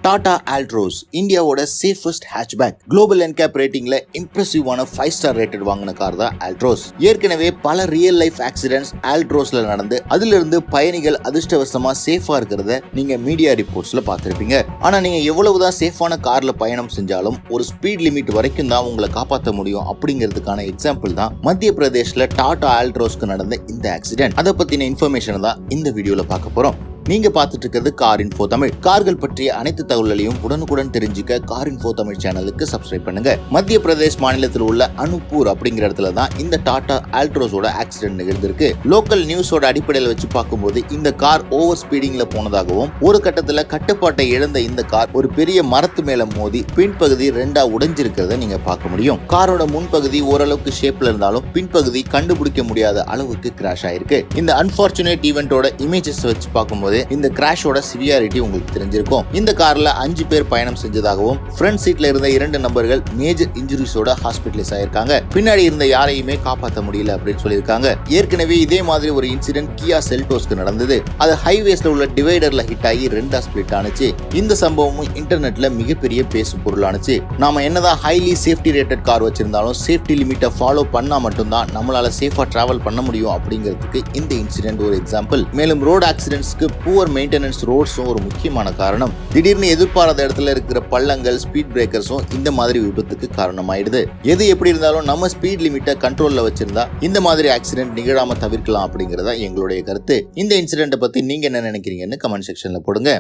Tata Altroz, இந்தியாவோட safest hatchback. Global NCAP ரேட்டிங்ல இம்ப்ரெசிவான 5 star rated வாங்கின car தான் Altroz. ஏற்கனவே பல ரியல் லைஃப் ஆக்சிடென்ட்ஸ் Altrozல நடந்து அதிலிருந்து பயணிகள் அதிர்ஷ்டவசமா சேஃபா இருக்கிறத நீங்க மீடியா ரிப்போர்ட்ஸ்ல பார்த்திருப்பீங்க. ஆனா நீங்க எவ்வளவுதான் சேஃபான கார்ல பயணம் செஞ்சாலும் ஒரு ஸ்பீட் லிமிட் வரைக்கும் தான் உங்களை காப்பாற்ற முடியும் அப்படிங்கிறதுக்கான எக்ஸாம்பிள் தான் மத்திய பிரதேஷ்ல டாடா ஆல்ட்ரோஸ்க்கு நடந்த இந்த ஆக்சிடென்ட். அதை பத்தின இன்ஃபர்மேஷன் தான் இந்த வீடியோல பார்க்க போறோம். நீங்க பார்த்துட்டு இருக்கிறது கார் இன்ஃபோ தமிழ். கார்கள் பற்றிய அனைத்து தகவல்களையும் உடனுக்குடன் தெரிஞ்சுக்க கார் இன்ஃபோ தமிழ் சேனலுக்கு சப்ஸ்கிரைப் பண்ணுங்க. மத்திய பிரதேஷ் மாநிலத்தில் உள்ள அனுப்பூர் அப்படிங்கிற இடத்துல தான் இந்த டாடா ஆல்ட்ரோஸோட ஆக்சிடென்ட் நிகழ்ந்திருக்கு. லோக்கல் நியூஸோட அடிப்படையில் வச்சு பார்க்கும்போது இந்த கார் ஓவர் ஸ்பீடிங்ல போனதாகவும் ஒரு கட்டத்துல கட்டுப்பாட்டை இழந்த இந்த கார் ஒரு பெரிய மரத்து மேல மோதி பின்பகுதி ரெண்டா உடைஞ்சிருக்கிறத நீங்க பார்க்க முடியும். காரோட முன்பகுதி ஓரளவுக்கு ஷேப்ல இருந்தாலும் பின்பகுதி கண்டுபிடிக்க முடியாத அளவுக்கு கிராஷ் ஆயிருக்கு. இந்த அன்பார்ச்சுனேட் ஈவென்ட்டோட இமேஜஸ் வச்சு பார்க்கும்போது இந்த கிராஷோட சிவியாரிட்டி உங்களுக்கு தெரிஞ்சிருக்கும். இந்த கார்ல 5 பேர் பயணம் செஞ்சதாகவும் ஃப்ரண்ட் சீட்ல இருந்த 2 நபர்கள் மேஜர் இன்ஜுரிஸோட ஹாஸ்பிட்டலைஸ் ஆயிருக்காங்க. பின்னாடி இருந்த யாரையுமே காப்பாற்ற முடியல அப்படின்னு சொல்லியிருக்காங்க. ஏற்கனவே இதே மாதிரி ஒரு இன்சிடென்ட் கியா செல்டோஸ்க்கு நடந்தது. அது ஹைவேஸ்ல உள்ள டிவைடர்ல ஹிட் ஆகி 2 ஸ்பிளிட் ஆனிச்சு. இந்த சம்பவமும் இன்டர்நெட்ல மிகப்பெரிய பேசு பொருளானுச்சு. நாம என்னதான் ஹைலி சேஃப்டி ரேட்டட் கார் வச்சிருந்தாலும் சேஃப்டி லிமிட்டை ஃபாலோ பண்ணா மட்டும்தான் நம்மளால சேஃபா டிராவல் பண்ண முடியும் அப்படிங்கிறதுக்கு இந்த இன்சிடென்ட் ஒரு எக்ஸாம்பிள். மேலும் ரோட் ஆக்சிடென்ட்ஸ்க்கு புவர் மெயின்டெனன்ஸ் ரோட்ஸும் ஒரு முக்கியமான காரணம். திடீர்னு எதிர்பாராத இடத்துல இருக்கிற பள்ளங்கள், ஸ்பீட் பிரேக்கர்ஸும் இந்த மாதிரி விபத்துக்கு காரணமாயிடுது. எது எப்படி இருந்தாலும் நம்ம ஸ்பீட் லிமிட்டை கண்ட்ரோல்ல வச்சிருந்தா இந்த மாதிரி ஆக்சிடென்ட் நிகழாம தவிர்க்கலாம் அப்படிங்கறத எங்களுடைய கருத்து. இந்த இன்சிடென்ட்டை பத்தி நீங்க என்ன நினைக்கிறீங்கன்னு கமெண்ட் செக்ஷன்ல போடுங்க.